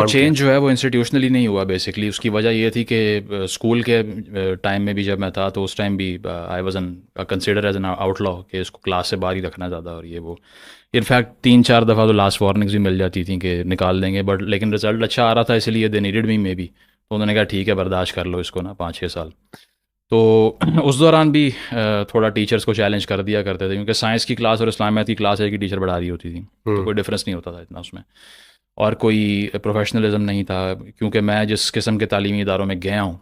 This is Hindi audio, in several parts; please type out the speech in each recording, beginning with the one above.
ट्रांसफॉर्म किया? चेंज जो है वो इंस्टीट्यूशनली नहीं हुआ बेसिकली। उसकी वजह ये थी कि स्कूल के टाइम में भी जब मैं था तो उस टाइम भी I was an consider as an outlaw कि इसको क्लास से बाहर ही रखना ज़्यादा और ये वो। इनफैक्ट 3-4 दफ़ा तो लास्ट वार्निंग्स भी मिल जाती थी कि निकाल देंगे, बट लेकिन रिजल्ट अच्छा आ रहा था इसलिए they needed me may be, तो उन्होंने कहा ठीक है बर्दाश्त कर लो इसको ना 5-6 साल। तो उस दौरान भी थोड़ा टीचर्स को चैलेंज कर दिया करते थे क्योंकि साइंस की क्लास और इस्लामियात की क्लास एक ही टीचर बढ़ा रही होती थी, तो हम्म। कोई डिफरेंस नहीं होता था इतना उसमें। और कोई प्रोफेशनलिज्म नहीं था क्योंकि मैं जिस किस्म के तालीमी इदारों में गया हूँ,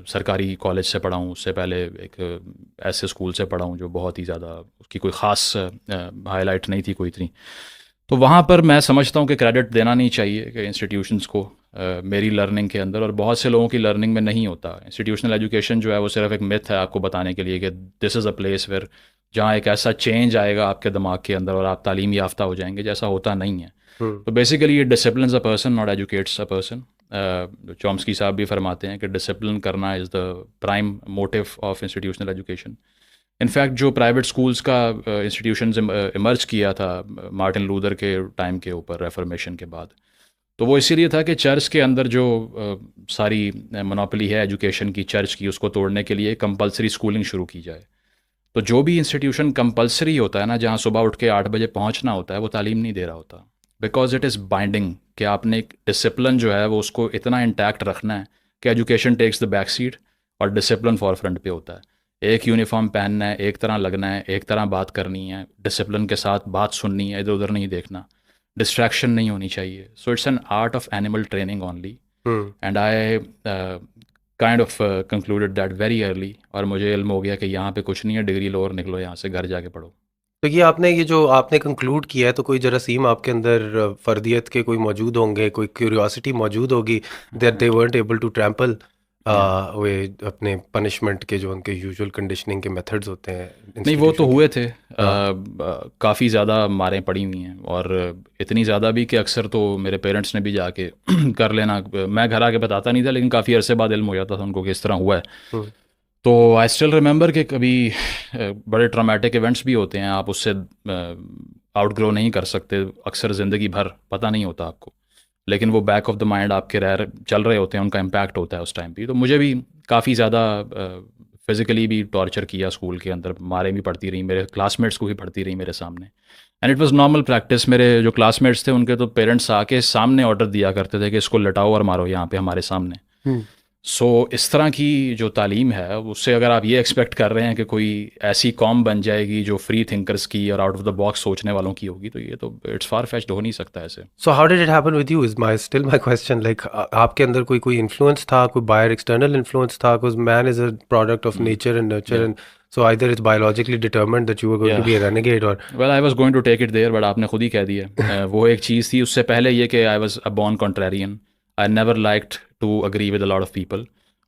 सरकारी कॉलेज से पढ़ा हूँ, उससे पहले एक ऐसे स्कूल से पढ़ा हूँ जो बहुत ही ज़्यादा उसकी कोई ख़ास हाईलाइट नहीं थी कोई इतनी। तो वहाँ पर मैं समझता हूँ कि क्रेडिट देना नहीं चाहिए कि इंस्टीट्यूशंस को मेरी लर्निंग के अंदर, और बहुत से लोगों की लर्निंग में नहीं होता। इंस्टीट्यूशनल एजुकेशन जो है वो सिर्फ एक मिथ है आपको बताने के लिए कि this is a place where जहाँ एक ऐसा चेंज आएगा आपके दिमाग के अंदर और आप तालीम याफ्ता हो जाएंगे, जैसा होता नहीं है। हम्म। तो बेसिकली ये discipline a person not educates a person. Chomsky साहब भी फरमाते हैं कि डिसिप्लिन करना is the prime motive of institutional education. In fact जो प्राइवेट स्कूल्स का इंस्टीट्यूशन इमर्ज किया था मार्टिन लूथर के टाइम के ऊपर रेफर्मेशन के बाद, तो वो इसीलिए था कि चर्च के अंदर जो सारी मोनोपोली है एजुकेशन की चर्च की, उसको तोड़ने के लिए कंपलसरी स्कूलिंग शुरू की जाए। तो जो भी इंस्टीट्यूशन कंपलसरी होता है ना, जहाँ सुबह उठ के 8 बजे पहुँचना होता है, वो तालीम नहीं दे रहा होता, बिकॉज इट इज़ बाइंडिंग कि आपने एक डिसिप्लिन जो है वो उसको इतना इंटैक्ट रखना है कि education takes the back seat और डिसिप्लिन फॉर फ्रंट पे होता है। एक यूनिफॉर्म पहनना है, एक तरह लगना है, एक तरह बात करनी है, डिसिप्लिन के साथ बात सुननी है, इधर उधर नहीं देखना, डिस्ट्रैक्शन नहीं होनी चाहिए। So it's an art of animal training only. Hmm. And I kind of concluded that very early, और मुझे इल्म हो गया कि यहाँ पे कुछ नहीं है, डिग्री लो और निकलो यहाँ से, घर जाके पढ़ो। तो ये जो आपने कंक्लूड किया है, तो कोई जरासीम आपके अंदर फर्दियत के कोई मौजूद होंगे, कोई क्यूरियोसिटी मौजूद होगी that they weren't able to trample या वे अपने पनिशमेंट के जो उनके यूजुअल कंडीशनिंग के मेथड्स होते हैं नहीं, वो तो इंस्टीट्यूशन के? हुए थे, हाँ। काफ़ी ज़्यादा मारें पड़ी हुई हैं, और इतनी ज़्यादा भी कि अक्सर तो मेरे पेरेंट्स ने भी जाके कर लेना, मैं घर आके बताता नहीं था लेकिन काफ़ी अरसे बाद इल्म हो जाता था उनको कि इस तरह हुआ है। हम्म। तो आई स्टिल रिमेंबर कि कभी बड़े ट्रॉमेटिक इवेंट्स भी होते हैं, आप उससे आउटग्रो नहीं कर सकते अक्सर ज़िंदगी भर, पता नहीं होता आपको, लेकिन वो बैक ऑफ द माइंड आपके चल रहे होते हैं, उनका इम्पैक्ट होता है उस टाइम पे। तो मुझे भी काफ़ी ज़्यादा फिज़िकली भी टॉर्चर किया स्कूल के अंदर, मारें भी पड़ती रही, मेरे क्लासमेट्स को भी पड़ती रही मेरे सामने। And it was normal practice. मेरे जो क्लासमेट्स थे उनके तो पेरेंट्स आके सामने ऑर्डर दिया करते थे कि इसको लटाओ और मारो यहाँ पे हमारे सामने। हम्म। सो इस तरह की जो तालीम है उससे अगर आप ये एक्सपेक्ट कर रहे हैं कि कोई ऐसी कॉम बन जाएगी जो फ्री थिंकर्स की और आउट ऑफ द बॉक्स सोचने वालों की होगी, तो ये तो इट्स फार फेच्ड, हो नहीं सकता ऐसे। So how did it happen with you is my question, like आपके अंदर कोई इन्फ्लुएंस था, कोई बाहर एक्सटर्नल इन्फ्लुएंस था? Because man is a product of nature and nurture, या and so either it's biologically determined that you are going to या बी अ रेनेगेड, और well I was going to take it there, but आपने खुद ही कह दिया। वो एक चीज़ थी। उससे पहले ये कि I was a born contrarian, I never liked to agree with a lot of people.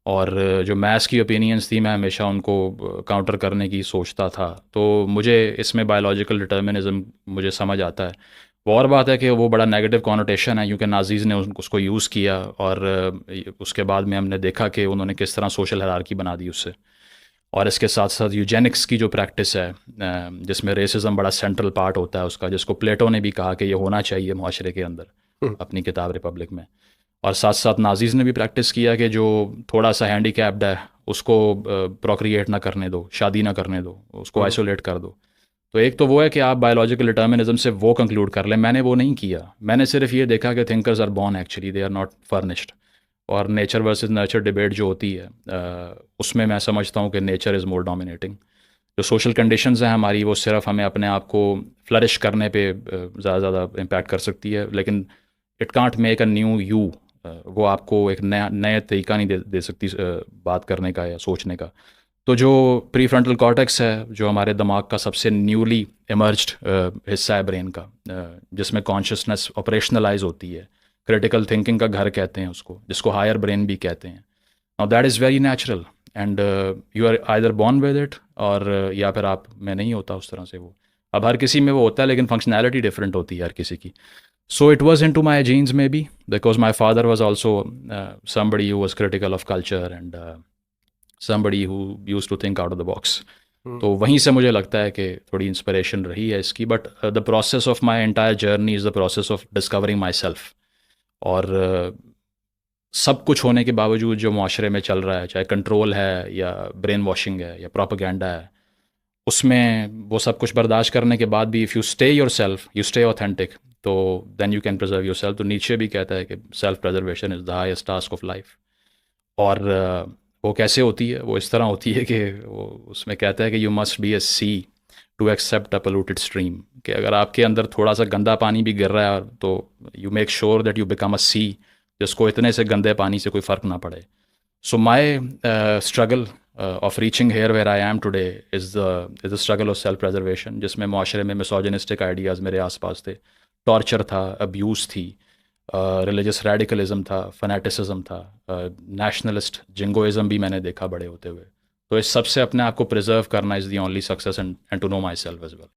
और जो मैथ्स की ओपिनियंस थी मैं हमेशा उनको काउंटर करने की सोचता था। तो मुझे इसमें बायोलॉजिकल डिटर्मिनिज्म मुझे समझ आता है। वो और बात है कि वो बड़ा नेगेटिव कॉनोटेशन है क्योंकि नाजीज़ ने उसको यूज़ किया, और उसके बाद में हमने देखा कि उन्होंने किस तरह सोशल हायरार्की बना दी उससे। और इसके साथ साथ यूजेनिक्स की जो प्रैक्टिस है, जिसमें रेसिज्म बड़ा सेंट्रल पार्ट होता है उसका, जिसको प्लेटो ने भी कहा कि ये होना चाहिए माशरे के अंदर, अपनी किताब रिपब्लिक में। और साथ साथ नाजीज़ ने भी प्रैक्टिस किया कि जो थोड़ा सा हैंडीकैप्ड है उसको प्रोक्रिएट ना करने दो, शादी ना करने दो, उसको आइसोलेट कर दो। तो एक तो वो है कि आप बायोलॉजिकल डिटर्मिनिज्म से वो कंक्लूड कर लें, मैंने वो नहीं किया। मैंने सिर्फ ये देखा कि thinkers are born, actually they are not furnished. और नेचर वर्सेस नर्चर डिबेट जो होती है, उसमें मैं समझता हूँ कि नेचर इज़ मोर डोमिनेटिंग। जो सोशल कंडीशंस हैं हमारी, वो सिर्फ हमें अपने आप को फ्लरिश करने पे ज़्यादा इम्पैक्ट कर सकती है, लेकिन it can't make a new you. वो आपको एक नया नया तरीका नहीं दे सकती बात करने का या सोचने का। तो जो प्री फ्रंटल कॉर्टेक्स है, जो हमारे दिमाग का सबसे न्यूली इमर्ज्ड हिस्सा है ब्रेन का, जिसमें कॉन्शियसनेस ऑपरेशनलाइज होती है, क्रिटिकल थिंकिंग का घर कहते हैं उसको, जिसको हायर ब्रेन भी कहते हैं। Now that is very natural, and you are either born with it, और या फिर आप में नहीं होता उस तरह से वो। अब हर किसी में वो होता है लेकिन फंक्शनैलिटी डिफरेंट होती है हर किसी की। So it was into my genes maybe, because my father was also somebody who was critical of culture, and somebody who used to think out of the box. तो वहीं से मुझे लगता है कि थोड़ी इंस्पिरेशन रही है इसकी। But the process of my entire journey is the process of discovering my self. और सब कुछ होने के बावजूद जो माशरे में चल रहा है, चाहे कंट्रोल है या ब्रेन वॉशिंग है या प्रोपागेंडा है, उसमें वो सब कुछ बर्दाश्त करने के बाद भी if you stay your self, you stay authentic, तो then you can preserve your self. तो नीचे भी कहता है कि self preservation is the highest task of life. और वो कैसे होती है? वो इस तरह होती है कि वो उसमें कहता है कि you must be a sea to accept a polluted stream, कि अगर आपके अंदर थोड़ा सा गंदा पानी भी गिर रहा है तो you make sure that you become a sea, जिसको इतने से गंदे पानी से कोई फ़र्क ना पड़े। So my struggle of reaching here where I am today is the struggle of self preservation, जिसमें माशरे में मिसोजिनिस्टिक आइडियाज़ मेरे आसपास थे, टॉर्चर था, अब्यूज़ थी, रिलीजियस रेडिकलिज्म था, फनेटिसिज्म था, नेशनलिस्ट जिंगोइज्म भी मैंने देखा बड़े होते हुए। तो इस सब से अपने आप को प्रिजर्व करना is the only success, and to know myself as well.